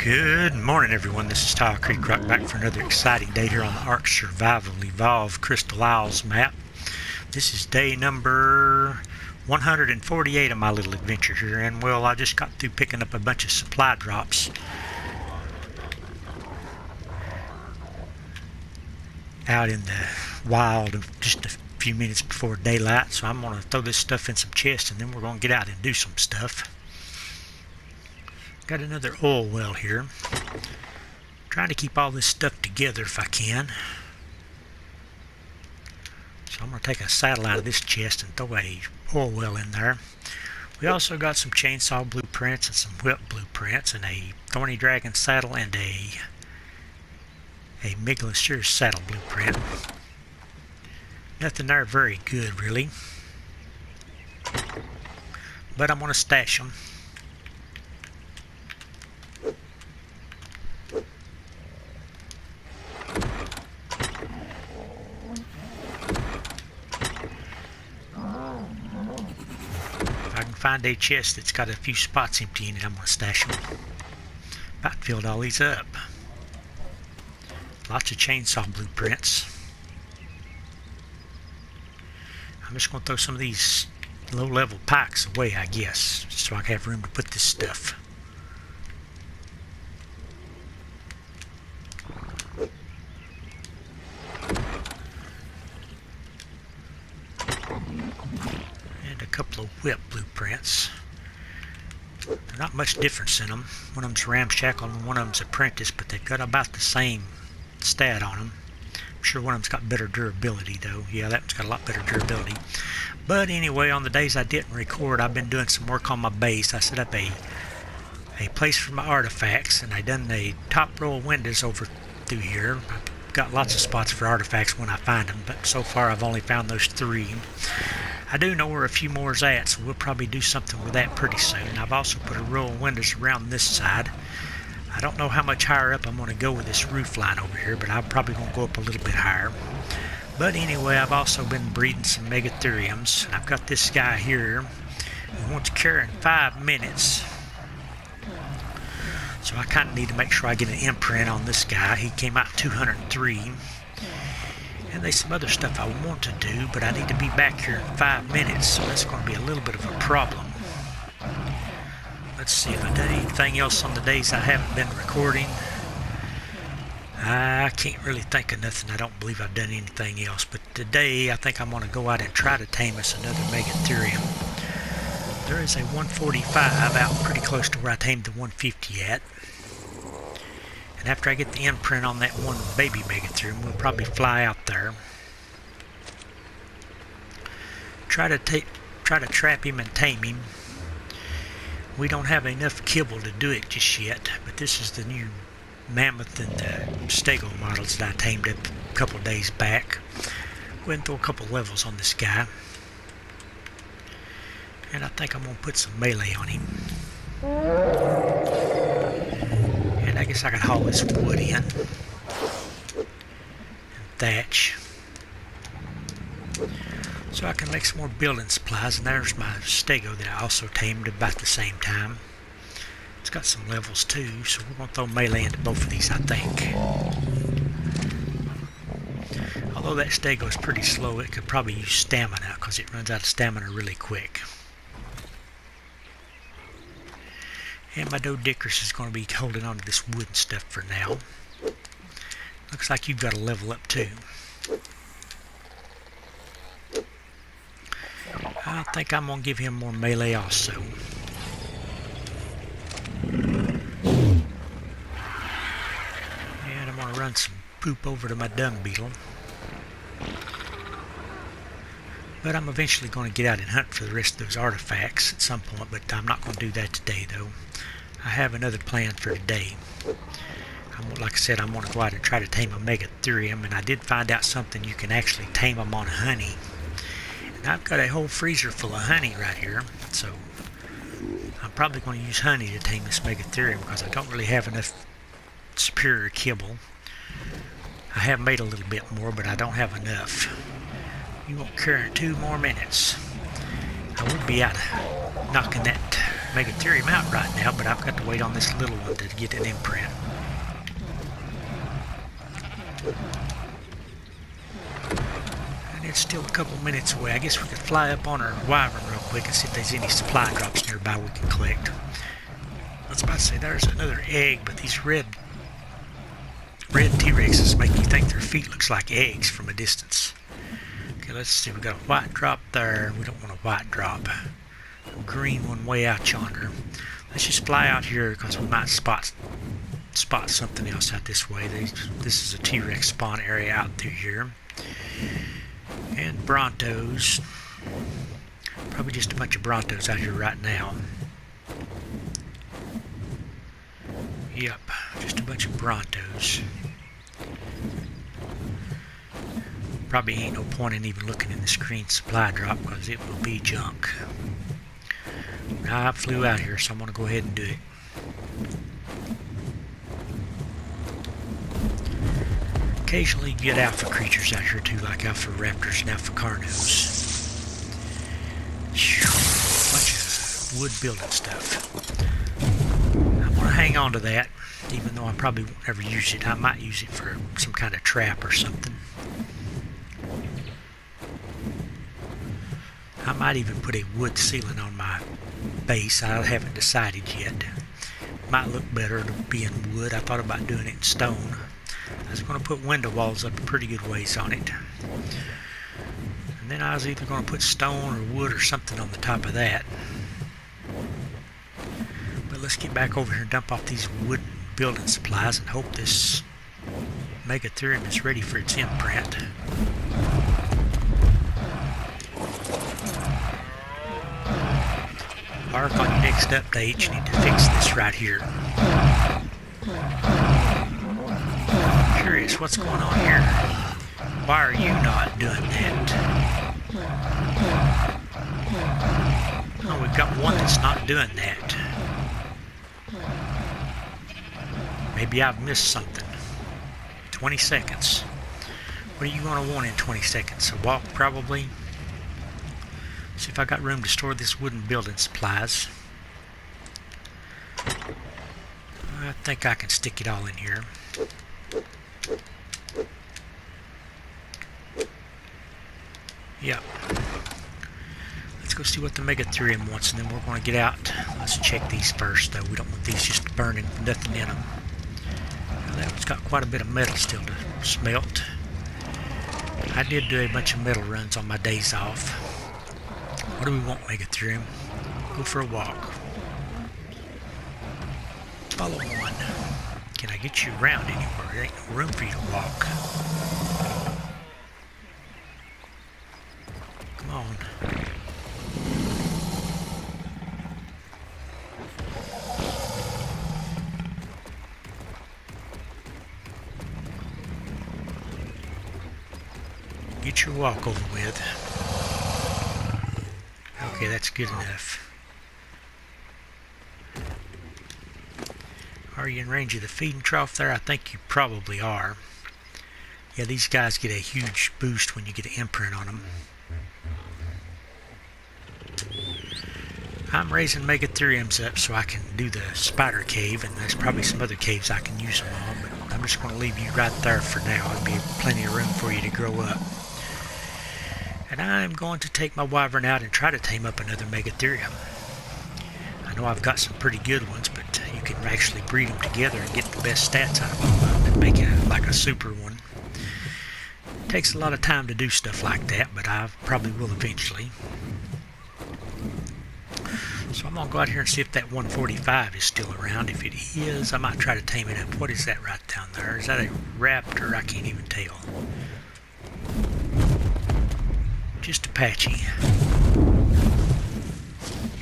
Good morning, everyone. This is Tile Creek Rock back for another exciting day here on the ARK Survival Evolve Crystal Isles map. This is day number 148 of my little adventure here, and well, I just got through picking up a bunch of supply drops out in the wild just a few minutes before daylight, so I'm going to throw this stuff in some chests and then we're going to get out and do some stuff. Got another oil well here. Trying to keep all this stuff together if I can. So I'm going to take a saddle out of this chest and throw a oil well in there. We also got some chainsaw blueprints and some whip blueprints and a thorny dragon saddle and a Megatherium saddle blueprint. Nothing there very good really. But I'm going to stash them. Find a chest that's got a few spots empty in it, I'm going to stash them. About filled all these up. Lots of chainsaw blueprints. I'm just going to throw some of these low-level pikes away, I guess, so I can have room to put this stuff. Couple of whip blueprints. There's not much difference in them. One of them's ramshackle and one of them's apprentice, but they've got about the same stat on them. I'm sure one of them's got better durability though. Yeah, that one's got a lot better durability. But anyway, on the days I didn't record, I've been doing some work on my base. I set up a place for my artifacts, and I done the top row of windows over through here. I've got lots of spots for artifacts when I find them, but so far I've only found those 3. I do know where a few more is at, so we'll probably do something with that pretty soon. I've also put a row of windows around this side. I don't know how much higher up I'm going to go with this roof line over here, but I'm probably going to go up a little bit higher. But anyway, I've also been breeding some Megatheriums. I've got this guy here who wants to carry in 5 minutes. So I kind of need to make sure I get an imprint on this guy. He came out 203. And there's some other stuff I want to do, but I need to be back here in 5 minutes, so that's going to be a little bit of a problem. Let's see if I've done anything else on the days I haven't been recording. I can't really think of nothing. I don't believe I've done anything else, but today I think I'm going to go out and try to tame us another Megatherium. There is a 145 out pretty close to where I tamed the 150 at. And after I get the imprint on that one baby Megatherium, we'll probably fly out there. Try to trap him and tame him. We don't have enough kibble to do it just yet, but this is the new mammoth and the stego models that I tamed up a couple days back. Go ahead and throw a couple levels on this guy. And I think I'm going to put some melee on him. And I guess I can haul this wood in and thatch, so I can make some more building supplies. And there's my stego that I also tamed about the same time. It's got some levels too, so we're going to throw melee into both of these, I think. Although that stego is pretty slow, it could probably use stamina because it runs out of stamina really quick. And my Dodickers is going to be holding on to this wooden stuff for now. Looks like you've got to level up too. I think I'm going to give him more melee also. And I'm going to run some poop over to my dung beetle. But I'm eventually going to get out and hunt for the rest of those artifacts at some point, but I'm not going to do that today though. I have another plan for today. Like I said, I'm going to go out and try to tame a Megatherium, and I did find out something. You can actually tame them on honey. And I've got a whole freezer full of honey right here, so I'm probably going to use honey to tame this Megatherium because I don't really have enough superior kibble. I have made a little bit more, but I don't have enough. You won't carry in 2 more minutes. I would be out knocking that Megatherium out right now, but I've got to wait on this little one to get an imprint. And it's still a couple minutes away. I guess we could fly up on our Wyvern real quick and see if there's any supply drops nearby we can collect. I was about to say there's another egg, but these red T-Rexes make you think their feet looks like eggs from a distance. Okay, let's see. We got a white drop there. We don't want a white drop. A green one way out yonder. Let's just fly out here because we might spot something else out this way. This is a T-Rex spawn area out through here. And Brontos. Probably just a bunch of Brontos out here right now. Yep, just a bunch of Brontos. Probably ain't no point in even looking in the screen supply drop because it will be junk. Now I flew out here, so I'm going to go ahead and do it. Occasionally you get alpha creatures out here too, like alpha raptors and alpha carnos. Bunch of wood building stuff. I'm going to hang on to that, even though I probably won't ever use it. I might use it for some kind of trap or something. I might even put a wood ceiling on my base. I haven't decided yet. Might look better to be in wood. I thought about doing it in stone. I was going to put window walls up a pretty good ways on it. And then I was either going to put stone or wood or something on the top of that. But let's get back over here and dump off these wood building supplies and hope this Megatherium is ready for its imprint. ARK, on your next update, you need to fix this right here. Curious what's going on here. Why are you not doing that? Oh, we've got one that's not doing that. Maybe I've missed something. 20 seconds. What are you going to want in 20 seconds? A walk, probably? See if I got room to store this wooden building supplies. I think I can stick it all in here. Yep. Let's go see what the Megatherium wants, and then we're going to get out. Let's check these first, though. We don't want these just burning, nothing in them. Now, that one's got quite a bit of metal still to smelt. I did do a bunch of metal runs on my days off. What do we want, Megatherium? Go for a walk. Follow one. Can I get you around anywhere? There ain't no room for you to walk. Come on. Get your walk over with. Okay, that's good enough. Are you in range of the feeding trough there? I think you probably are. Yeah, these guys get a huge boost when you get an imprint on them. I'm raising Megatheriums up so I can do the spider cave, and there's probably some other caves I can use them on, but I'm just going to leave you right there for now. There'll be plenty of room for you to grow up. And I'm going to take my Wyvern out and try to tame up another Megatherium. I know I've got some pretty good ones, but you can actually breed them together and get the best stats out of them and make it like a super one. It takes a lot of time to do stuff like that, but I probably will eventually. So I'm going to go out here and see if that 145 is still around. If it is, I might try to tame it up. What is that right down there? Is that a raptor? I can't even tell. Just Apache.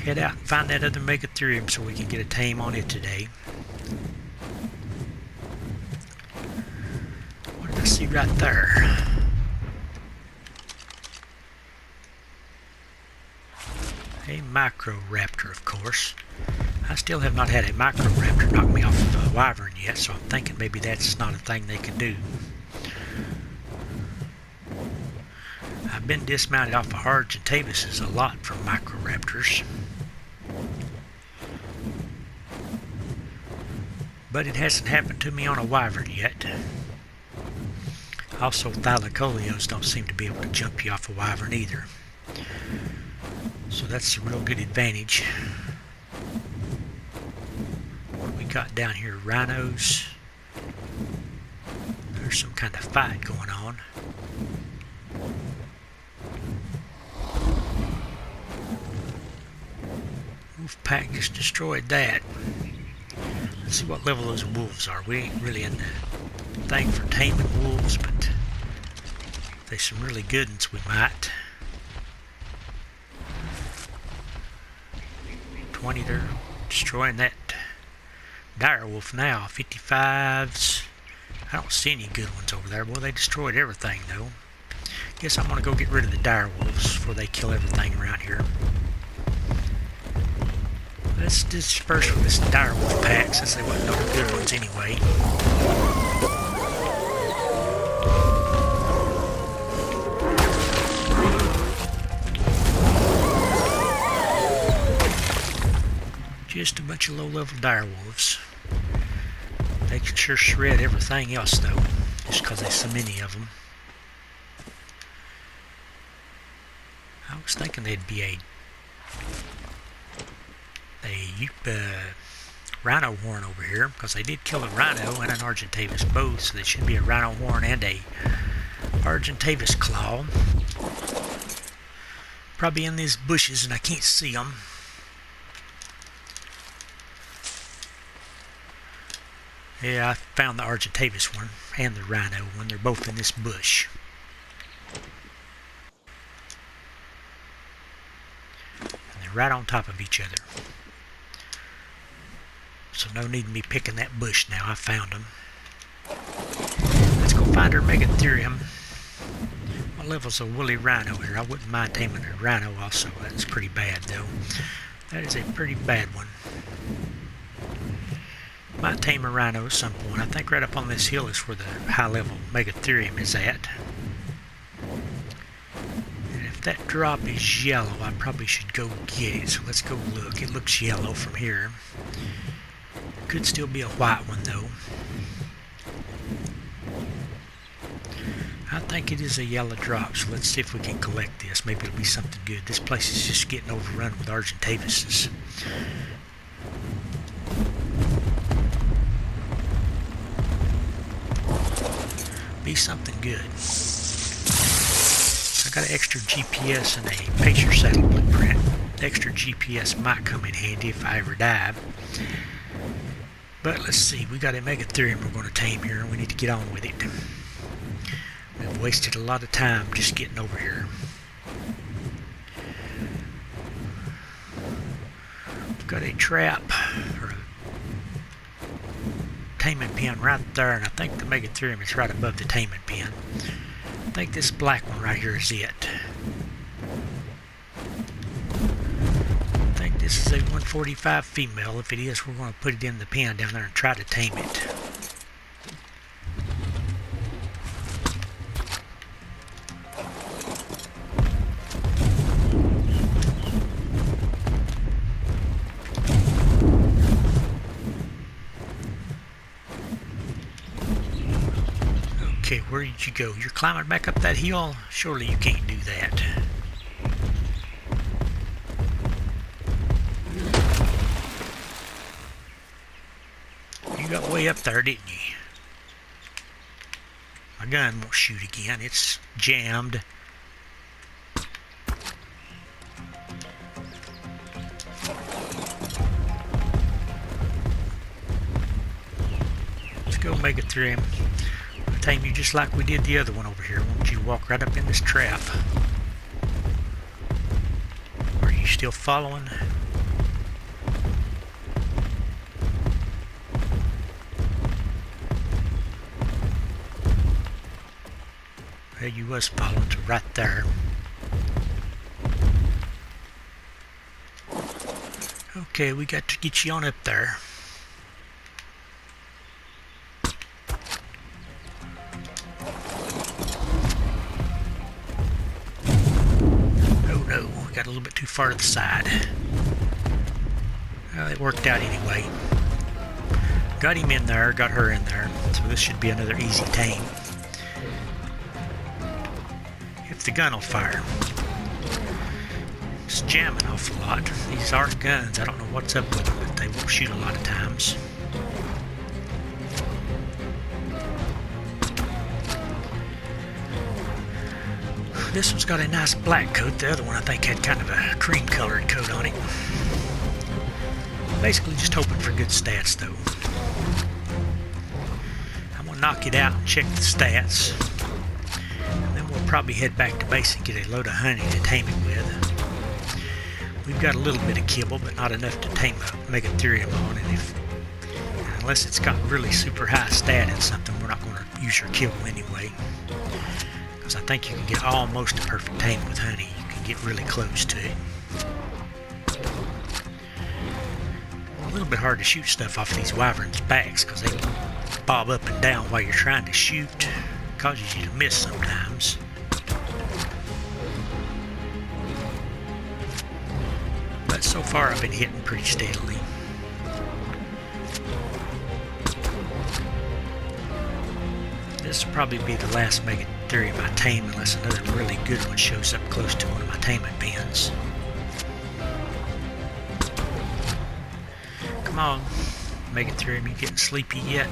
Head out and find that other Megatherium so we can get a tame on it today. What did I see right there? A Microraptor, of course. I still have not had a Microraptor knock me off of a Wyvern yet, so I'm thinking maybe that's not a thing they can do. I've been dismounted off of Hards and Tavises a lot from Microraptors. but it hasn't happened to me on a wyvern yet. Also, thylacoleos don't seem to be able to jump you off a wyvern either. So that's a real good advantage. What do we got down here? Rhinos. There's some kind of fight going on. Wolf pack just destroyed that. Let's see what level those wolves are. We ain't really in the thing for taming wolves, but if there's some really good ones, we might. 20, they're destroying that dire wolf now. 55s. I don't see any good ones over there. Boy, they destroyed everything though. Guess I'm gonna go get rid of the dire wolves before they kill everything around here. Let's disperse with this dire wolf pack since they wasn't no good ones anyway. Just a bunch of low-level dire wolves. They can sure shred everything else though, just because there's so many of them. I was thinking there'd be a rhino horn over here, because they did kill a rhino and an Argentavis both, so there should be a rhino horn and a Argentavis claw. Probably in these bushes and I can't see them. Yeah, I found the Argentavis one and the rhino one. They're both in this bush. And they're right on top of each other. So no need in me picking that bush now. I found them. Let's go find our Megatherium. What level's a woolly rhino here? I wouldn't mind taming a rhino also. That's pretty bad though. That is a pretty bad one. Might tame a rhino at some point. I think right up on this hill is where the high level Megatherium is at. And if that drop is yellow, I probably should go get it. So let's go look. It looks yellow from here. Could still be a white one though. I think it is a yellow drop, so let's see if we can collect this. Maybe it'll be something good. This place is just getting overrun with Argentavises. Be something good. I got an extra GPS and a Pacer saddle blueprint. The extra GPS might come in handy if I ever die. But let's see, we got a Megatherium we're going to tame here, and we need to get on with it. We've wasted a lot of time just getting over here. We've got a trap, or a taming pen right there, and I think the Megatherium is right above the taming pen. I think this black one right here is it. This is a 145 female. If it is, we're going to put it in the pen down there and try to tame it. Okay, where did you go? You're climbing back up that hill? Surely you can't do that. Got way up there, didn't you? My gun won't shoot again. It's jammed. Let's go Megatherium. I'll tame you just like we did the other one over here. I want you to walk right up in this trap. Are you still following? There you was following to right there. Okay, we got to get you on up there. Oh no, we got a little bit too far to the side. Well, it worked out anyway. Got him in there, got her in there, so this should be another easy tame. If the gun will fire. It's jamming an awful lot. These ARK guns, I don't know what's up with them, but they won't shoot a lot of times. This one's got a nice black coat. The other one I think had kind of a cream colored coat on it. Basically just hoping for good stats though. I'm going to knock it out and check the stats. And then we'll probably head back to base and get a load of honey to tame it with. We've got a little bit of kibble, but not enough to tame a Megatherium on. And unless it's got really super high stat in something, we're not going to use your kibble anyway. I think you can get almost a perfect tame with honey. You can get really close to it. A little bit hard to shoot stuff off these wyverns' backs because they bob up and down while you're trying to shoot. Causes you to miss sometimes. But so far I've been hitting pretty steadily. This will probably be the last Megatherium I tame unless another really good one shows up close to one of my taming pens. Come on, Megatherium, you getting sleepy yet?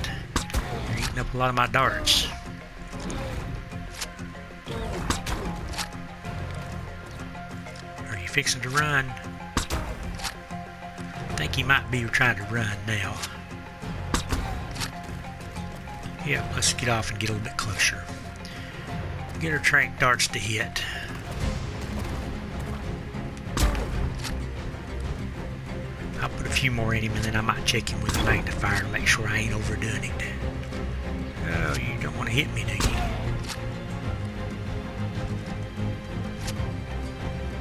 You're eating up a lot of my darts. Are you fixing to run? I think he might be trying to run now. Yeah, let's get off and get a little bit closer. Get our trank darts to hit. I'll put a few more in him and then I might check him with a magnifier to make sure I ain't overdoing it. Oh, you don't want to hit me, do you?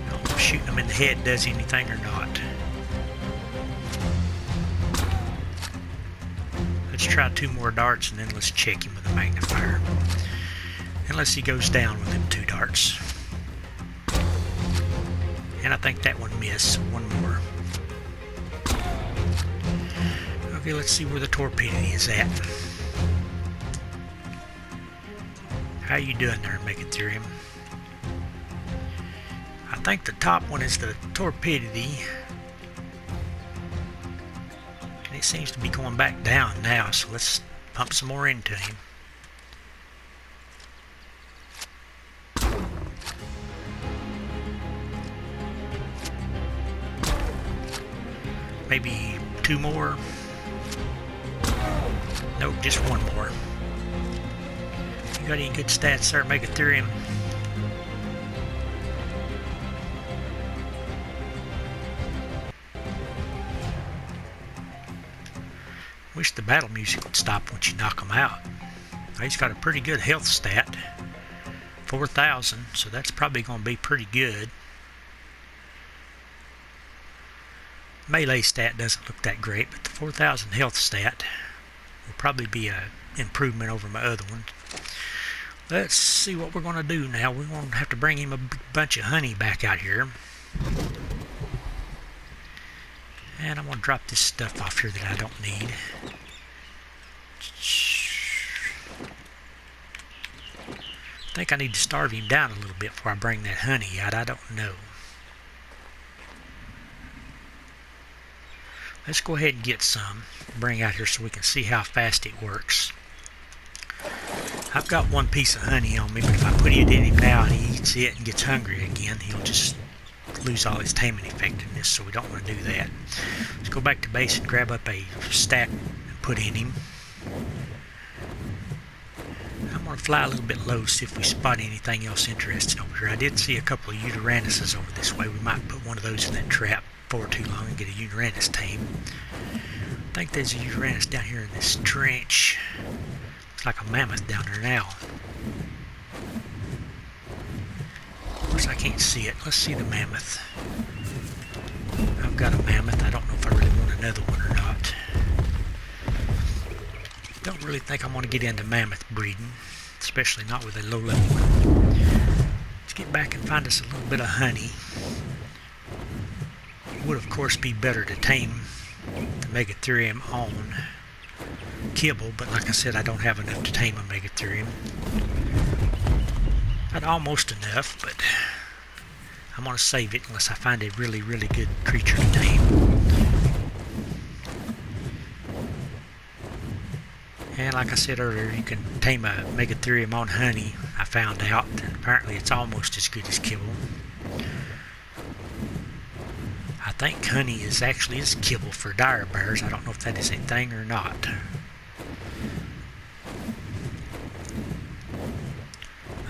I don't know if shooting him in the head does anything or not. Let's try 2 more darts and then let's check him with a magnifier. Unless he goes down with them 2 darts. And I think that one missed, so 1 more. Okay, let's see where the torpidity is at. How you doing there, Megatherium? I think the top one is the torpidity. And it seems to be going back down now, so let's pump some more into him. Maybe 2 more. Nope, just 1 more. You got any good stats there, Megatherium? Wish the battle music would stop once you knock him out. He's got a pretty good health stat. 4,000, so that's probably going to be pretty good. Melee stat doesn't look that great, but the 4,000 health stat will probably be an improvement over my other one. Let's see what we're going to do now. We're going to have to bring him a bunch of honey back out here. And I'm going to drop this stuff off here that I don't need. I think I need to starve him down a little bit before I bring that honey out. I don't know. Let's go ahead and get some, bring out here so we can see how fast it works. I've got 1 piece of honey on me, but if I put it in him now and he eats it and gets hungry again, he'll just lose all his taming effectiveness, so we don't want to do that. Let's go back to base and grab up a stack and put in him. I'm going to fly a little bit low, see if we spot anything else interesting over here. I did see a couple of Uterannuses over this way. We might put one of those in that trap for too long and get a Uterannus tame. I think there's a Uterannus down here in this trench. Looks like a mammoth down there now. Of course I can't see it. Let's see the mammoth. I've got a mammoth. I don't know if I really want another one or not. Don't really think I'm going to get into mammoth breeding, especially not with a low level one. Let's get back and find us a little bit of honey. It would of course be better to tame the Megatherium on kibble, but like I said, I don't have enough to tame a Megatherium. Not almost enough, but I'm going to save it unless I find a really, really good creature to tame. And like I said earlier, you can tame a Megatherium on honey. I found out, and apparently it's almost as good as kibble. I think honey is actually kibble for dire bears. I don't know if that is a thing or not.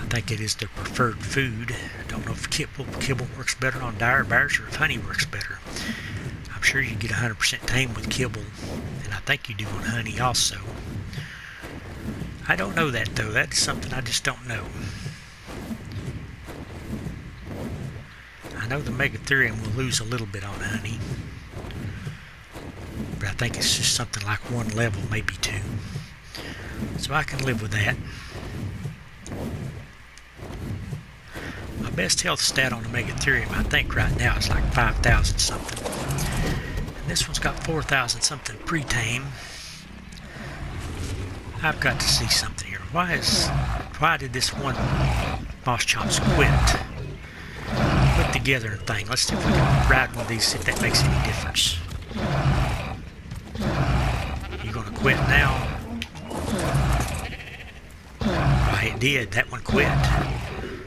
I think it is their preferred food. I don't know if kibble works better on dire bears or if honey works better. I'm sure you get 100% tame with kibble, and I think you do on honey also. I don't know that though. That's something I just don't know. I know the Megatherium will lose a little bit on honey, but I think it's just something like 1 level, maybe 2. So I can live with that. My best health stat on the Megatherium, I think right now, is like 5,000 something. And this one's got 4,000 something pre-tame. I've got to see something here. Why did this one Moss Chomps quit? Put together a thing. Let's see if we can ride one of these, see if that makes any difference. You gonna quit now? Why, it did. That one quit.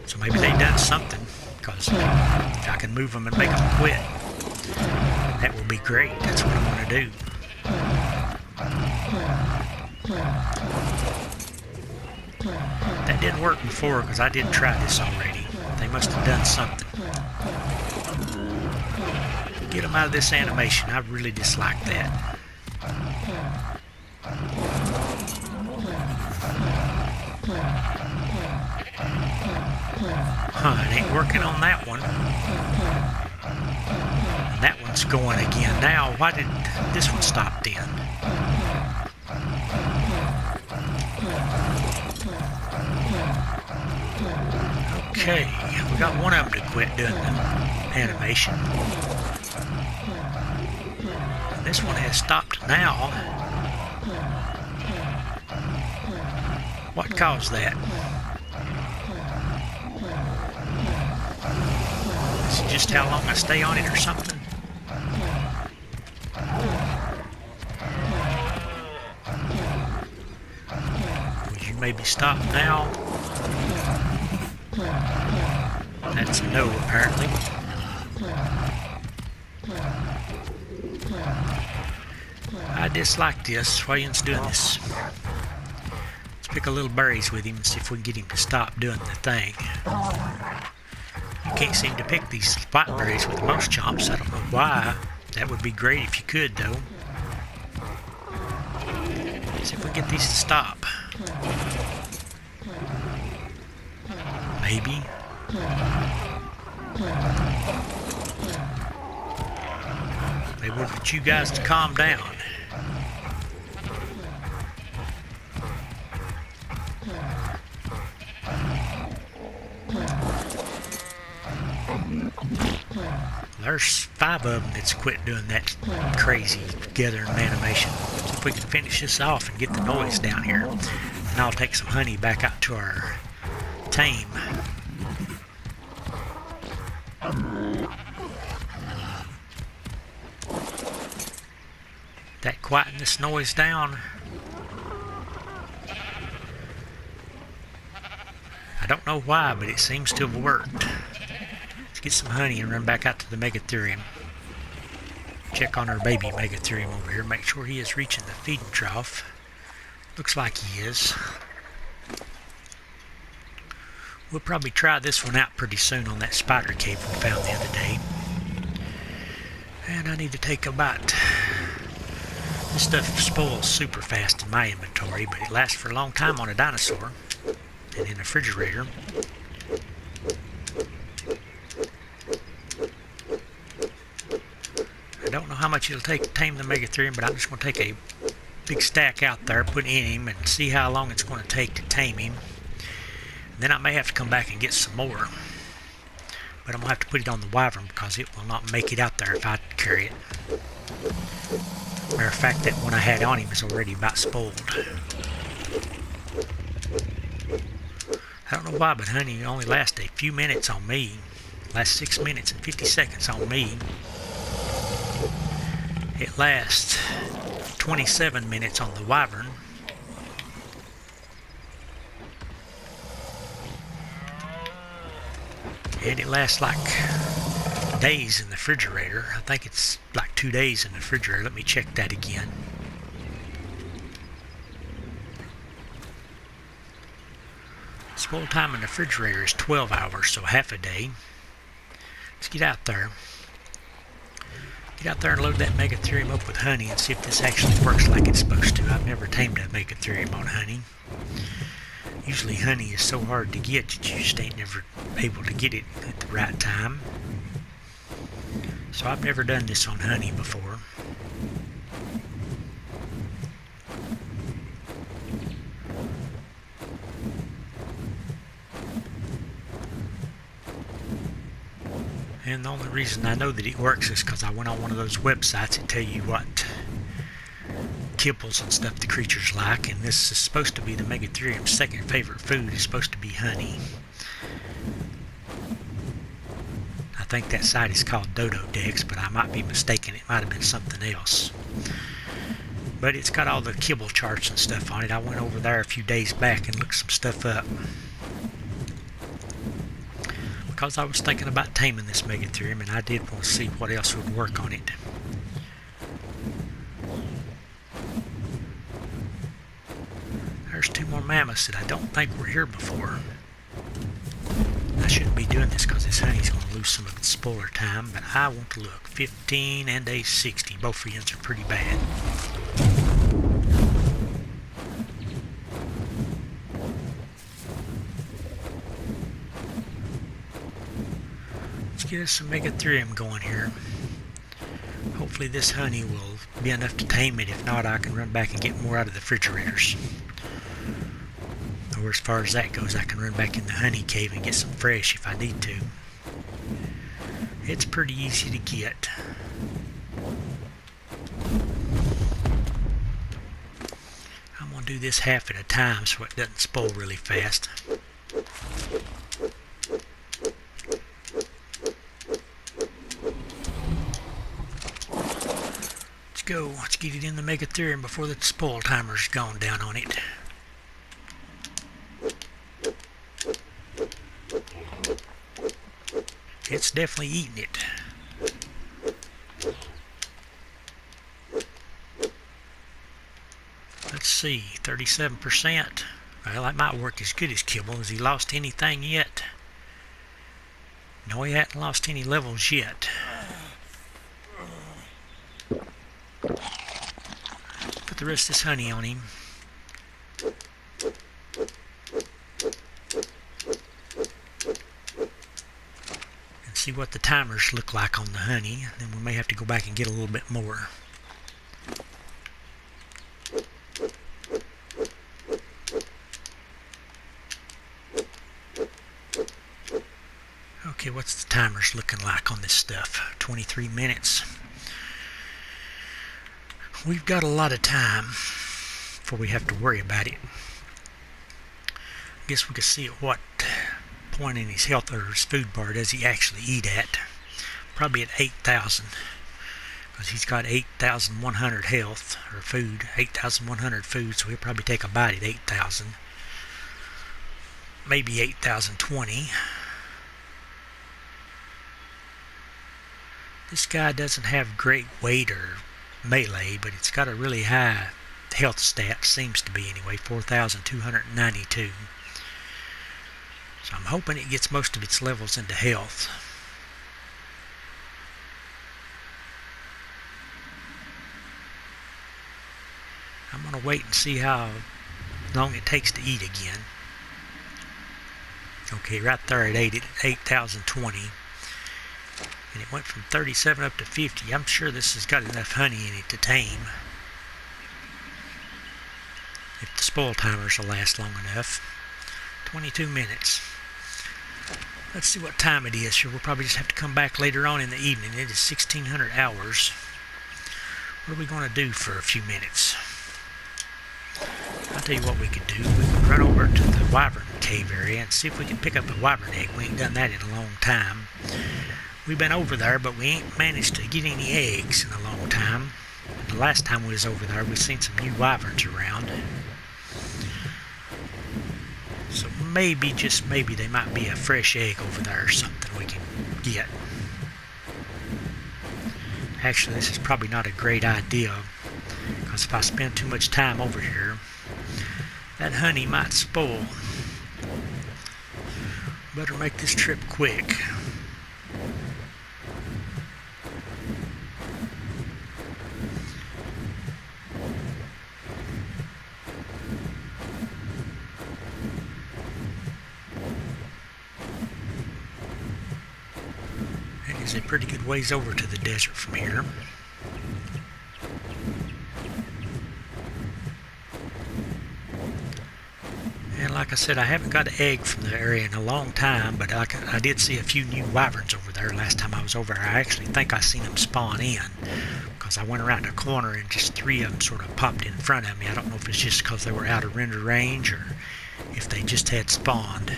So maybe they done something, because if I can move them and make them quit, that will be great. That's what I'm gonna do. That didn't work before because I did try this already. They must have done something. Get them out of this animation. I really dislike that. It ain't working on that one. And that one's going again. Now, why did this one stop then? Okay, we got one of them to quit doing the animation. And this one has stopped now. What caused that? Is it just how long I stay on it or something? Would you maybe stop now? That's a no, apparently. I dislike this. Why aren't you doing this? Let's pick a little berries with him and see if we can get him to stop doing the thing. You can't seem to pick these spot berries with most chomps. I don't know why. That would be great if you could, though. See if we get these to stop. Maybe. Maybe we'll get you guys to calm down. There's 5 of them that's quit doing that crazy gathering animation. So if we can finish this off and get the noise down here, and I'll take some honey back out to our Tame. That quieting this noise down. I don't know why, but it seems to have worked. Let's get some honey and run back out to the Megatherium. Check on our baby Megatherium over here. Make sure he is reaching the feeding trough. Looks like he is. We'll probably try this one out pretty soon on that spider cave we found the other day. And I need to take about... This stuff spoils super fast in my inventory, but it lasts for a long time on a dinosaur and in a refrigerator. I don't know how much it'll take to tame the Megatherium, but I'm just going to take a big stack out there, put in him, and see how long it's going to take to tame him. And then I may have to come back and get some more. But I'm going to have to put it on the Wyvern because it will not make it out there if I carry it. Matter of fact, that one I had on him is already about spoiled. I don't know why, but honey only lasts a few minutes on me. Lasts 6 minutes and 50 seconds on me. It lasts 27 minutes on the wyvern. And it lasts like days in the refrigerator. I think it's like 2 days in the refrigerator. Let me check that again. Spoil time in the refrigerator is 12 hours, so half a day. Let's get out there. Get out there and load that Megatherium up with honey and see if this actually works like it's supposed to. I've never tamed a Megatherium on honey. Usually honey is so hard to get that you just ain't never able to get it at the right time. So I've never done this on honey before. And the only reason I know that it works is because I went on one of those websites that tell you what kibbles and stuff the creatures like, and this is supposed to be the Megatherium's second favorite food. Is supposed to be honey. I think that site is called Dodo Dex, but I might be mistaken. It might have been something else. But it's got all the kibble charts and stuff on it. I went over there a few days back and looked some stuff up, because I was thinking about taming this Megatherium, and I did want to see what else would work on it. There's 2 more mammoths that I don't think were here before. I shouldn't be doing this because this honey's going to lose some of its spoiler time, but I want to look. 15 and a 60. Both of these are pretty bad. Let's get us some Megatherium going here. Hopefully this honey will be enough to tame it. If not, I can run back and get more out of the refrigerators. Or as far as that goes, I can run back in the honey cave and get some fresh if I need to. It's pretty easy to get. I'm going to do this half at a time so it doesn't spoil really fast. Let's go. Let's get it in the Megatherium before the spoil timer's gone down on it. It's definitely eating it. Let's see, 37%. Well, that might work as good as kibble. Has he lost anything yet? No, he hasn't lost any levels yet. Put the rest of this honey on him. See what the timers look like on the honey, then we may have to go back and get a little bit more. Okay, what's the timers looking like on this stuff? 23 minutes. We've got a lot of time before we have to worry about it. I guess we could see at what point in his health or his food bar does he actually eat at. Probably at 8,000, because he's got 8,100 health or food, 8,100 food, so he'll probably take a bite at 8,000, maybe 8,020. This guy doesn't have great weight or melee, but it's got a really high health stat, seems to be anyway, 4,292. So I'm hoping it gets most of its levels into health. I'm going to wait and see how long it takes to eat again. Okay, right there at 8,020. And it went from 37 up to 50. I'm sure this has got enough honey in it to tame, if the spoil timers will last long enough. 22 minutes. Let's see what time it is. We'll probably just have to come back later on in the evening. It is 1600 hours. What are we going to do for a few minutes? I'll tell you what we could do. We could run over to the wyvern cave area and see if we can pick up a wyvern egg. We ain't done that in a long time. We've been over there, but we ain't managed to get any eggs in a long time. The last time we was over there, we seen some new wyverns around. So maybe, just maybe, there might be a fresh egg over there or something we can get. Actually, this is probably not a great idea, because if I spend too much time over here, that honey might spoil. Better make this trip quick. It is a pretty good ways over to the desert from here. And like I said, I haven't got an egg from the area in a long time, but I did see a few new wyverns over there last time I was over there. I actually think I seen them spawn in, because I went around the corner and just 3 of them sort of popped in front of me. I don't know if it's just because they were out of render range or if they just had spawned.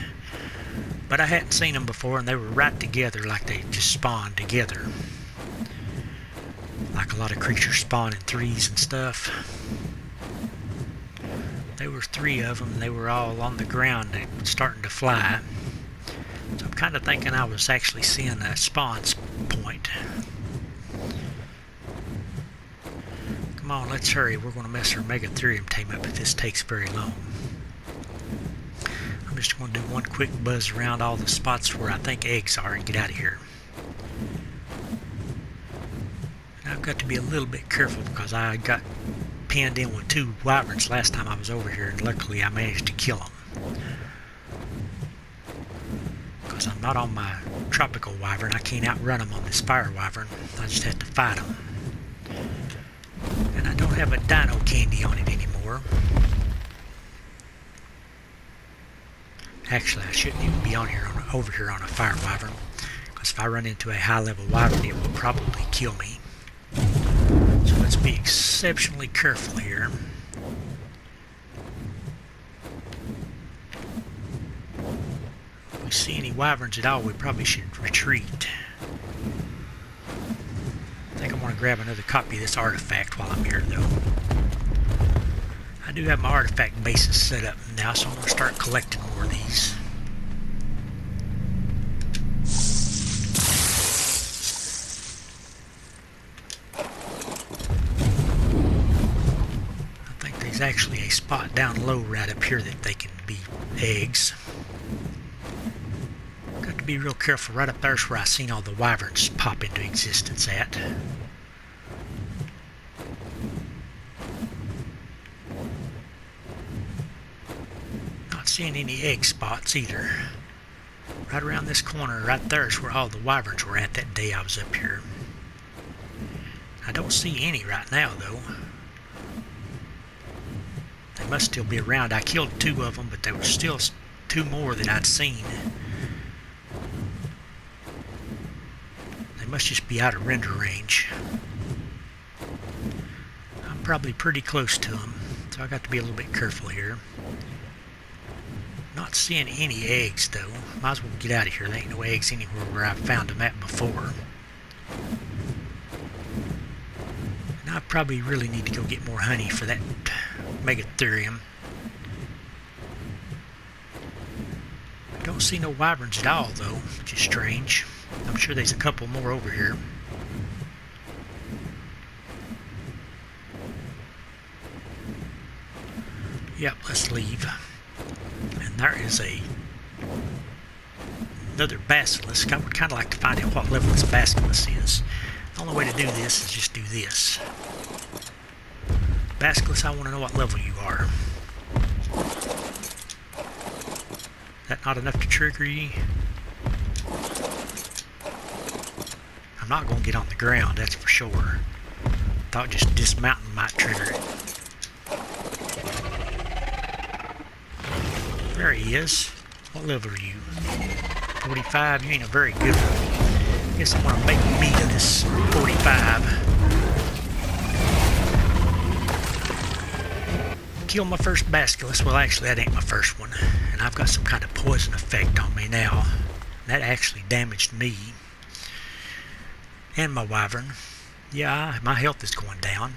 But I hadn't seen them before, and they were right together, like they just spawned together. Like a lot of creatures spawn in 3s and stuff. There were 3 of them, and they were all on the ground and starting to fly. So I'm kind of thinking I was actually seeing a spawn point. Come on, let's hurry. We're going to mess our Megatherium tame up if this takes very long. I'm just going to do one quick buzz around all the spots where I think eggs are and get out of here. And I've got to be a little bit careful because I got pinned in with 2 wyverns last time I was over here, and luckily I managed to kill them. Because I'm not on my tropical wyvern, I can't outrun them on this fire wyvern. I just have to fight them. And I don't have a dino candy on it anymore. Actually, I shouldn't even be on here over here on a fire wyvern, because if I run into a high level wyvern, it will probably kill me. So let's be exceptionally careful here. If we see any wyverns at all, we probably should retreat. I think I want to grab another copy of this artifact while I'm here, though. I do have my artifact bases set up now, so I'm going to start collecting more of these. I think there's actually a spot down low right up here that they can be eggs. Got to be real careful. Right up there's where I seen all the wyverns pop into existence at. Seeing any egg spots either. Right around this corner right there is where all the wyverns were at that day I was up here. I don't see any right now though. They must still be around. I killed 2 of them, but there were still 2 more that I'd seen. They must just be out of render range. I'm probably pretty close to them, so I got to be a little bit careful here. Not seeing any eggs though. Might as well get out of here. There ain't no eggs anywhere where I've found them at before. And I probably really need to go get more honey for that Megatherium. I don't see no wyverns at all though, which is strange. I'm sure there's a couple more over here. Yep, let's leave. And there is another Basilisk. I would kind of like to find out what level this Basilisk is. The only way to do this is just do this. Basilisk, I want to know what level you are. That not enough to trigger you? I'm not going to get on the ground, that's for sure. Thought just dismounting might trigger it. There he is. What level are you? 45? You ain't a very good one. Guess I'm going to make meat of this 45. kill my first Basilisk. Well, actually, that ain't my first one. And I've got some kind of poison effect on me now. That actually damaged me. And my Wyvern. Yeah, my health is going down.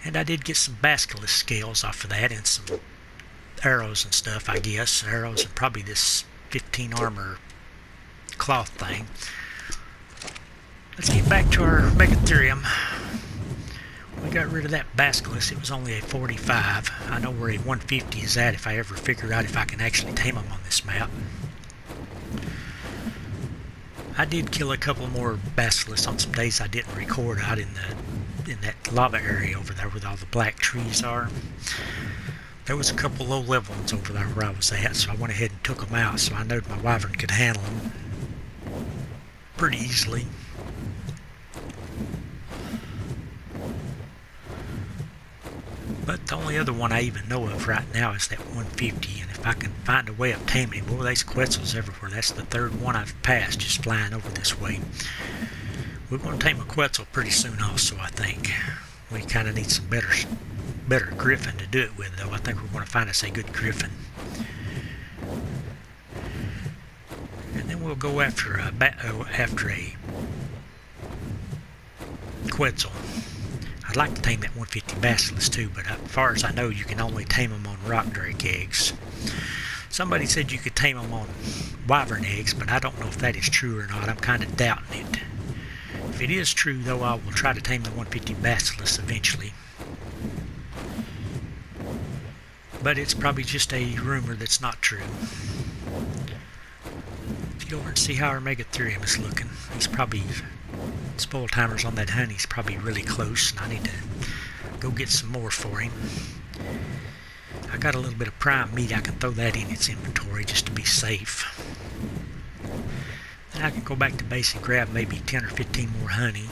And I did get some Basilisk scales off of that and some arrows and stuff, I guess. Arrows and probably this 15 armor cloth thing. Let's get back to our Megatherium. We got rid of that Basilisk. It was only a 45. I know where a 150 is at if I ever figure out if I can actually tame them on this map. I did kill a couple more Basilisks on some days I didn't record out in that lava area over there where all the black trees are. There was a couple low level ones over there where I was at, so I went ahead and took them out, so I knowed my Wyvern could handle them pretty easily. But the only other one I even know of right now is that 150, and if I can find a way of taming him, boy, there's Quetzals everywhere. That's the third one I've passed just flying over this way. We're going to tame a Quetzal pretty soon also, I think. We kind of need some better griffin to do it with, though. I think we're going to find us a good griffin. And then we'll go after a Quetzal. I'd like to tame that 150 Basilisk too, but as far as I know, you can only tame them on rock drake eggs. Somebody said you could tame them on Wyvern eggs, but I don't know if that is true or not. I'm kind of doubting it. If it is true, though, I will try to tame the 150 Basilisk eventually. But it's probably just a rumor that's not true. Let's get over and see how our Megatherium is looking. He's probably... spoil timers on that honey's probably really close, and I need to go get some more for him. I got a little bit of prime meat. I can throw that in its inventory just to be safe. Then I can go back to base and grab maybe 10 or 15 more honey.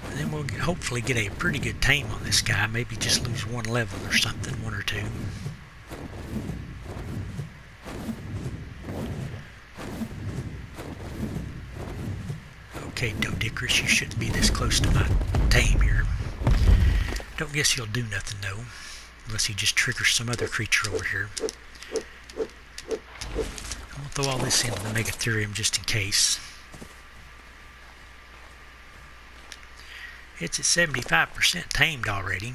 And then we'll hopefully get a pretty good tame on this guy. Maybe just lose one level or something, one or two. Okay, Dodicarus, you shouldn't be this close to my tame here. Don't guess he'll do nothing, though, unless he just triggers some other creature over here. I'm going to throw all this into the Megatherium just in case. It's at 75% tamed already.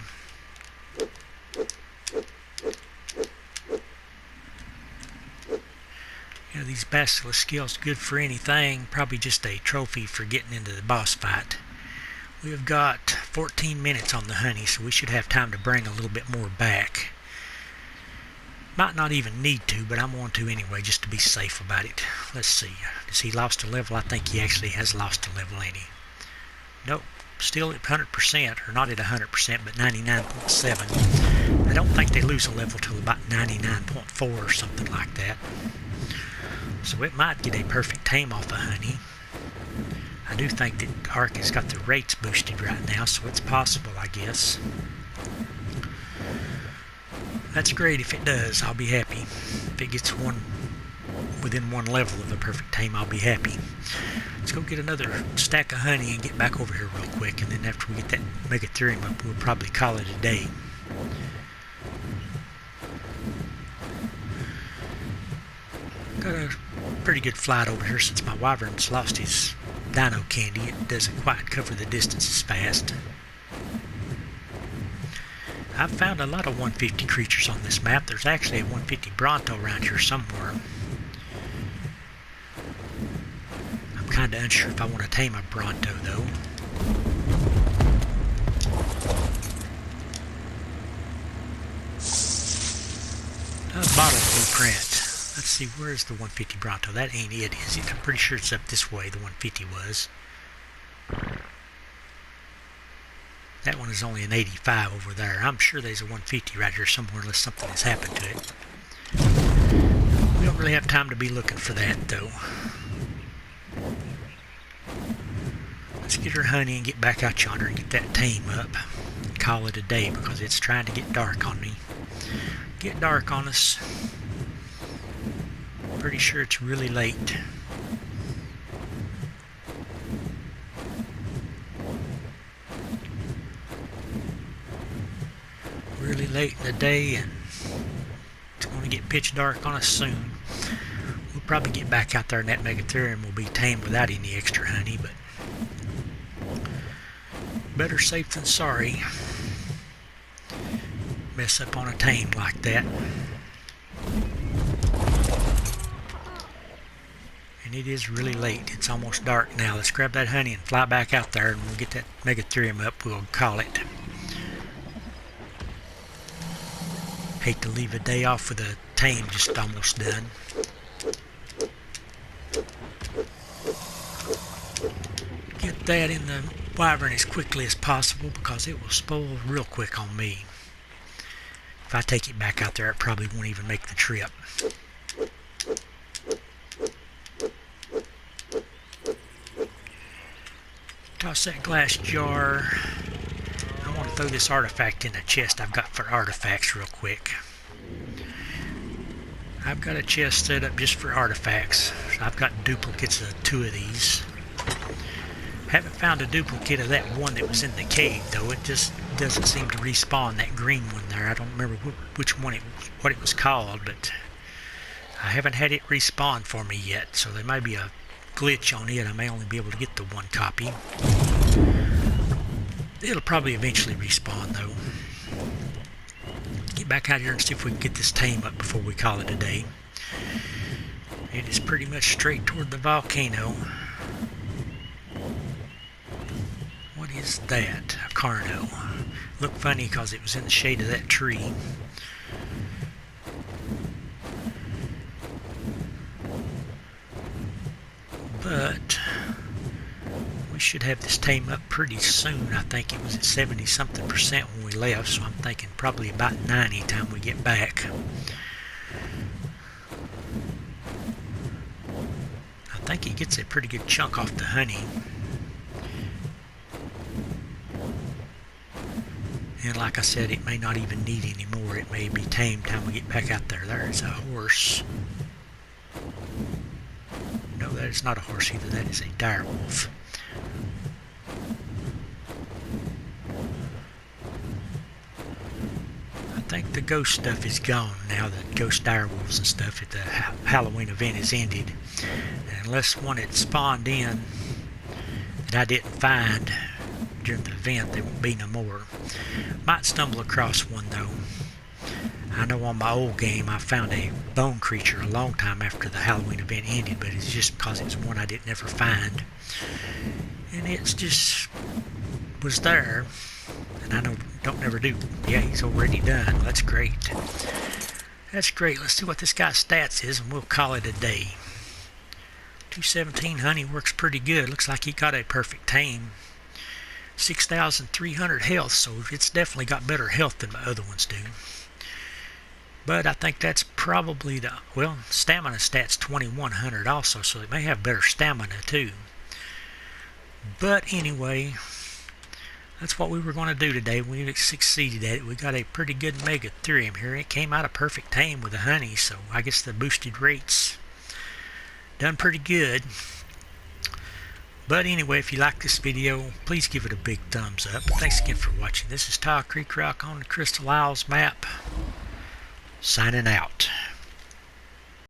You know, these Basilisk skills good for anything, probably just a trophy for getting into the boss fight. We've got 14 minutes on the honey, so we should have time to bring a little bit more back. Might not even need to, but I'm going to anyway, just to be safe about it. Let's see. Has he lost a level? I think he actually has lost a level, ain't he? Nope. Still at 100%, or not at 100%, but 99.7. I don't think they lose a level till about 99.4 or something like that. So it might get a perfect tame off of honey. I do think that ARK has got the rates boosted right now, so it's possible, I guess. That's great if it does. I'll be happy. If it gets within one level of a perfect tame, I'll be happy. Let's go get another stack of honey and get back over here real quick, and then after we get that Megatherium up, we'll probably call it a day. Got a pretty good flight over here since my Wyvern's lost his dino candy. It doesn't quite cover the distances fast. I've found a lot of 150 creatures on this map. There's actually a 150 Bronto around here somewhere. I'm kind of unsure if I want to tame a Bronto though. A bottle blueprint. Let's see, where's the 150 Bronto? That ain't it, is it? I'm pretty sure it's up this way, the 150 was. That one is only an 85 over there. I'm sure there's a 150 right here somewhere unless something has happened to it. We don't really have time to be looking for that, though. Let's get our honey and get back out yonder and get that tame up. And call it a day because it's trying to get dark on me. Get dark on us. Pretty sure it's really late. late in the day and it's going to get pitch dark on us soon. We'll probably get back out there and that Megatherium will be tamed without any extra honey, but better safe than sorry. Mess up on a tame like that. And it is really late. It's almost dark now. Let's grab that honey and fly back out there and we'll get that Megatherium up. We'll call it. Hate to leave a day off with a tame just almost done. Get that in the wyvern as quickly as possible because it will spoil real quick on me. If I take it back out there, it probably won't even make the trip. Toss that glass jar. I want to throw this artifact in the chest I've got for artifacts real quick. I've got a chest set up just for artifacts. I've got duplicates of 2 of these. Haven't found a duplicate of that one that was in the cave though. It just doesn't seem to respawn, that green one there. I don't remember which one what it was called, but I haven't had it respawn for me yet, so there may be a glitch on it. I may only be able to get the 1 copy. It'll probably eventually respawn though. Get back out here and see if we can get this tame up before we call it a day. It is pretty much straight toward the volcano. What is that? A Carno. Looked funny because it was in the shade of that tree. But we should have this tame up pretty soon. I think it was at 70-something% when we left, so I'm thinking probably about 90 time we get back. I think he gets a pretty good chunk off the honey. And like I said, it may not even need any more. It may be tamed time we get back out there. There's a horse. No, that is not a horse either. That is a direwolf. I think the ghost stuff is gone now. The ghost direwolves and stuff at the Halloween event is ended. And unless one had spawned in that I didn't find during the event, there won't be no more. Might stumble across one though. I know on my old game I found a bone creature a long time after the Halloween event ended, but it's just because it's one I didn't ever find. And it's just was there, and I don't never do. Yeah, he's already done. That's great. That's great. Let's see what this guy's stats is and we'll call it a day. 217 honey works pretty good. Looks like he got a perfect tame. 6,300 health, so it's definitely got better health than my other ones do. But I think that's probably the, well, stamina stats 2,100 also, so it may have better stamina too. But anyway, that's what we were going to do today. We succeeded at it. We got a pretty good Megatherium here. It came out a perfect tame with the honey, so I guess the boosted rates done pretty good. But anyway, if you like this video, please give it a big thumbs up. Thanks again for watching. This is Tile Creek Rock on the Crystal Isles map. Signing out.